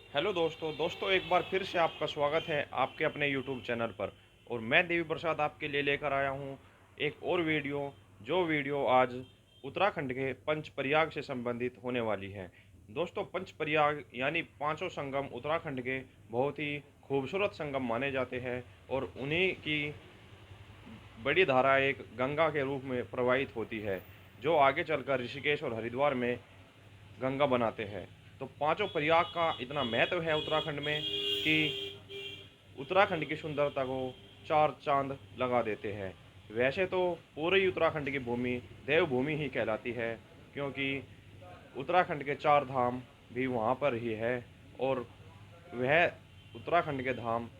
Hello दोस्तों एक बार फिर से आपका स्वागत है आपके अपने यूट्यूब चैनल पर। और मैं देवी प्रसाद आपके लिए लेकर आया हूँ एक और वीडियो। जो वीडियो आज उत्तराखंड के पंच प्रयाग से संबंधित होने वाली है। दोस्तों, पंच प्रयाग यानी पांचों संगम उत्तराखंड के बहुत ही खूबसूरत संगम माने जाते हैं और उन्हीं की बड़ी धारा एक गंगा के रूप में प्रवाहित होती है, जो आगे चलकर ऋषिकेश और हरिद्वार में गंगा बनाते हैं। तो पांचों प्रयाग का इतना महत्व है उत्तराखंड में कि उत्तराखंड की सुंदरता को चार चांद लगा देते हैं। वैसे तो पूरी उत्तराखंड की भूमि देवभूमि ही कहलाती है, क्योंकि उत्तराखंड के चार धाम भी वहाँ पर ही है। और वह उत्तराखंड के धाम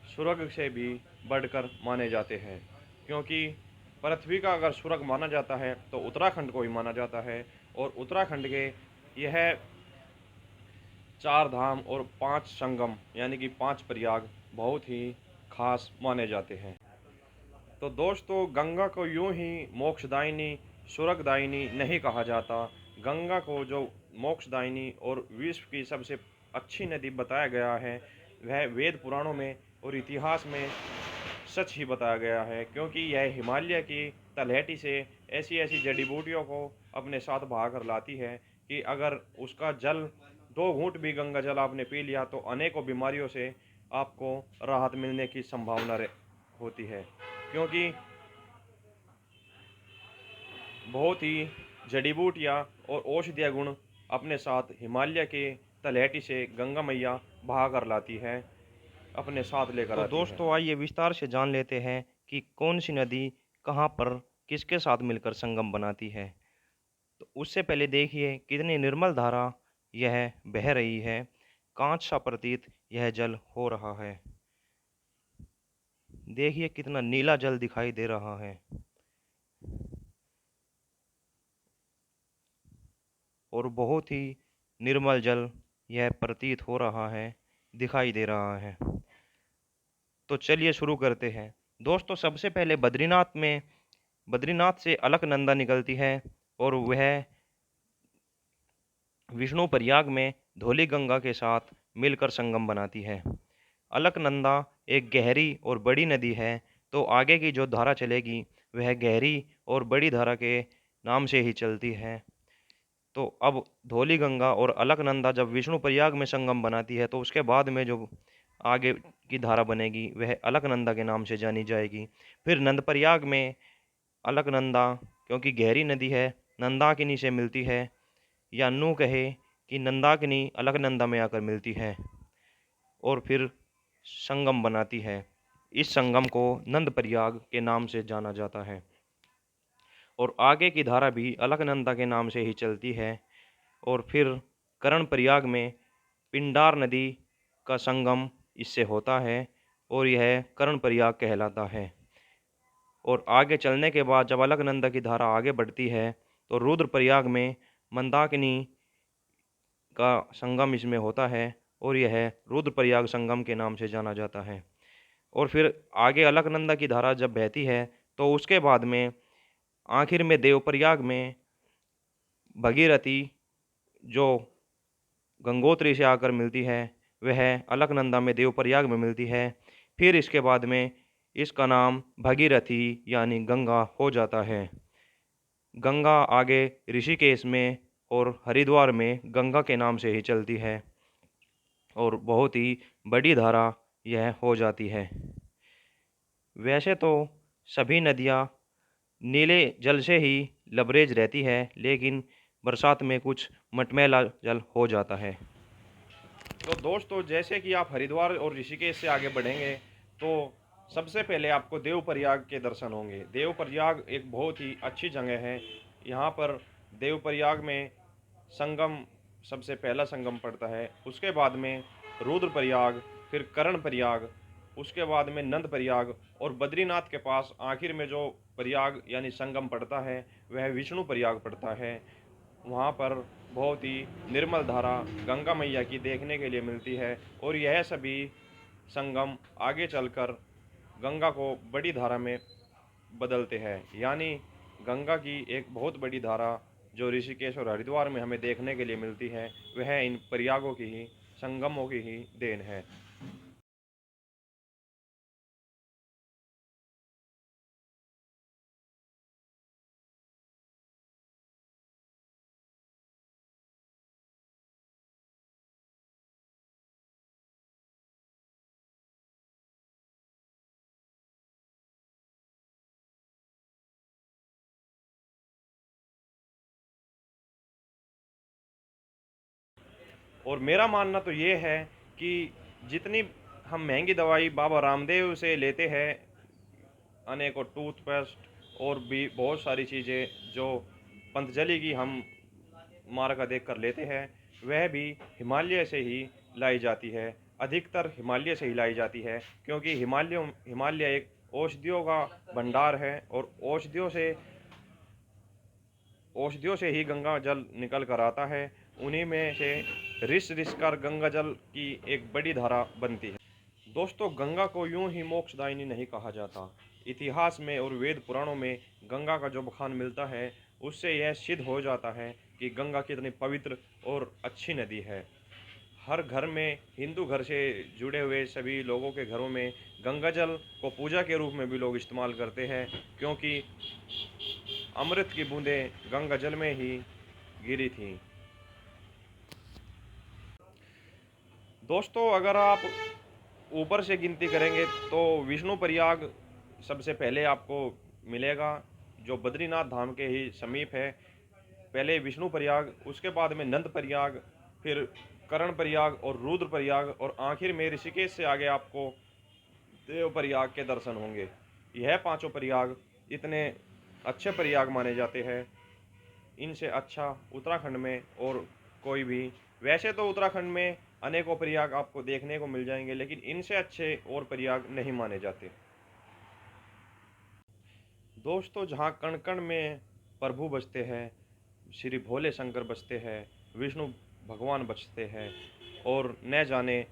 स्वर्ग से भी बढ़कर माने जाते हैं, क्योंकि पृथ्वी का अगर स्वर्ग माना जाता है तो उत्तराखंड को ही माना जाता है। और उत्तराखंड के यह चार धाम और पांच संगम यानी कि पांच प्रयाग बहुत ही खास माने जाते हैं। तो दोस्तों, गंगा को यूं ही मोक्षदायिनी स्वर्गदायिनी नहीं कहा जाता। गंगा को जो मोक्षदायिनी और विश्व की सबसे अच्छी नदी बताया गया है, वह वेद पुराणों में और इतिहास में सच ही बताया गया है, क्योंकि यह हिमालय की तलहटी से ऐसी ऐसी जड़ी बूटियों को अपने साथ बहा कर लाती है कि अगर उसका जल दो घूंट भी गंगा जल आपने पी लिया तो अनेकों बीमारियों से आपको राहत मिलने की संभावना होती है, क्योंकि बहुत ही जड़ी बूटियाँ और औषधीय गुण अपने साथ हिमालय के तलहटी से गंगा मैया बहा कर लाती है, अपने साथ लेकर तो आती है। दोस्तों आइए विस्तार से जान लेते हैं कि कौन सी नदी कहाँ पर किसके साथ मिलकर संगम बनाती है। तो उससे पहले देखिए कितनी निर्मल धारा यह बह रही है। कांच सा प्रतीत यह जल हो रहा है। देखिए कितना नीला जल दिखाई दे रहा है और बहुत ही निर्मल जल यह प्रतीत हो रहा है, दिखाई दे रहा है। तो चलिए शुरू करते हैं। दोस्तों सबसे पहले बद्रीनाथ से अलकनंदा निकलती है और वह विष्णु प्रयाग में धौली गंगा के साथ मिलकर संगम बनाती है। अलकनंदा एक गहरी और बड़ी नदी है, तो आगे की जो धारा चलेगी वह गहरी और बड़ी धारा के नाम से ही चलती है। तो अब धौली गंगा और अलकनंदा जब विष्णु प्रयाग में संगम बनाती है तो उसके बाद में जो आगे की धारा बनेगी वह अलकनंदा के नाम से जानी जाएगी। फिर नंदप्रयाग में अलकनंदा, क्योंकि गहरी नदी है, नंदाकिनी से मिलती है, या यूँ कहे कि नंदाकिनी अलकनंदा में आकर मिलती है और फिर संगम बनाती है। इस संगम को नंद प्रयाग के नाम से जाना जाता है और आगे की धारा भी अलकनंदा के नाम से ही चलती है। और फिर कर्ण प्रयाग में पिंडार नदी का संगम इससे होता है और यह कर्ण प्रयाग कहलाता है। और आगे चलने के बाद जब अलकनंदा की धारा आगे बढ़ती है तो रुद्रप्रयाग में मंदाकिनी का संगम इसमें होता है और यह रुद्रप्रयाग संगम के नाम से जाना जाता है। और फिर आगे अलकनंदा की धारा जब बहती है तो उसके बाद में आखिर में देवप्रयाग में भगीरथी जो गंगोत्री से आकर मिलती है, वह अलकनंदा में देवप्रयाग में मिलती है। फिर इसके बाद में इसका नाम भगीरथी यानी गंगा हो जाता है। गंगा आगे ऋषिकेश में और हरिद्वार में गंगा के नाम से ही चलती है और बहुत ही बड़ी धारा यह हो जाती है। वैसे तो सभी नदियाँ नीले जल से ही लबरेज रहती है, लेकिन बरसात में कुछ मटमैला जल हो जाता है। तो दोस्तों, जैसे कि आप हरिद्वार और ऋषिकेश से आगे बढ़ेंगे तो सबसे पहले आपको देवप्रयाग के दर्शन होंगे। देवप्रयाग एक बहुत ही अच्छी जगह है। यहाँ पर देवप्रयाग में संगम सबसे पहला संगम पड़ता है, उसके बाद में रुद्रप्रयाग, फिर कर्ण प्रयाग, उसके बाद में नंद प्रयाग और बद्रीनाथ के पास आखिर में जो प्रयाग यानी संगम पड़ता है वह विष्णु प्रयाग पड़ता है। वहाँ पर बहुत ही निर्मल धारा गंगा मैया की देखने के लिए मिलती है और यह सभी संगम आगे चलकर गंगा को बड़ी धारा में बदलते हैं। यानी गंगा की एक बहुत बड़ी धारा जो ऋषिकेश और हरिद्वार में हमें देखने के लिए मिलती है, वह इन प्रयागों की ही संगमों की ही देन है। और मेरा मानना तो ये है कि जितनी हम महंगी दवाई बाबा रामदेव से लेते हैं, अनेकों टूथपेस्ट और भी बहुत सारी चीज़ें जो पतंजलि की हम मार्का देख कर लेते हैं, वह भी हिमालय से ही लाई जाती है। अधिकतर हिमालय से ही लाई जाती है, क्योंकि हिमालय एक औषधियों का भंडार है और औषधियों से ही गंगा जल निकल कर आता है। उन्हीं में से रिस रिस कर गंगा जल की एक बड़ी धारा बनती है। दोस्तों, गंगा को यूं ही मोक्षदायिनी नहीं कहा जाता। इतिहास में और वेद पुराणों में गंगा का जो बखान मिलता है, उससे यह सिद्ध हो जाता है कि गंगा कितनी पवित्र और अच्छी नदी है। हर घर में, हिंदू घर से जुड़े हुए सभी लोगों के घरों में गंगा जल को पूजा के रूप में भी लोग इस्तेमाल करते हैं, क्योंकि अमृत की बूंदें गंगा जल में ही गिरी थीं। दोस्तों, अगर आप ऊपर से गिनती करेंगे तो विष्णु प्रयाग सबसे पहले आपको मिलेगा, जो बद्रीनाथ धाम के ही समीप है। पहले विष्णु प्रयाग, उसके बाद में नंद प्रयाग, फिर कर्ण प्रयाग और रुद्र प्रयाग, और आखिर में ऋषिकेश से आगे आपको देव प्रयाग के दर्शन होंगे। यह पांचों प्रयाग इतने अच्छे प्रयाग माने जाते हैं, इनसे अच्छा उत्तराखंड में और कोई भी, वैसे तो उत्तराखंड में अनेकों प्रयाग आपको देखने को मिल जाएंगे, लेकिन इनसे अच्छे और प्रयाग नहीं माने जाते। दोस्तों, जहाँ कण कण में प्रभु बसते हैं, श्री भोले शंकर बसते हैं, विष्णु भगवान बसते हैं, और न जाने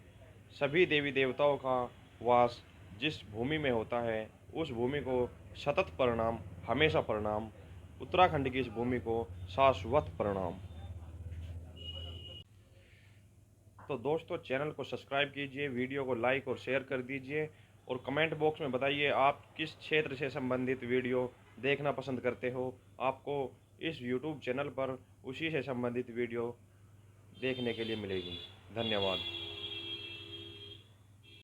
सभी देवी देवताओं का वास जिस भूमि में होता है, उस भूमि को सतत प्रणाम, हमेशा प्रणाम। उत्तराखंड की इस भूमि को शाश्वत प्रणाम। तो दोस्तों, चैनल को सब्सक्राइब कीजिए, वीडियो को लाइक और शेयर कर दीजिए, और कमेंट बॉक्स में बताइए आप किस क्षेत्र से संबंधित वीडियो देखना पसंद करते हो। आपको इस यूट्यूब चैनल पर उसी से संबंधित वीडियो देखने के लिए मिलेगी। धन्यवाद।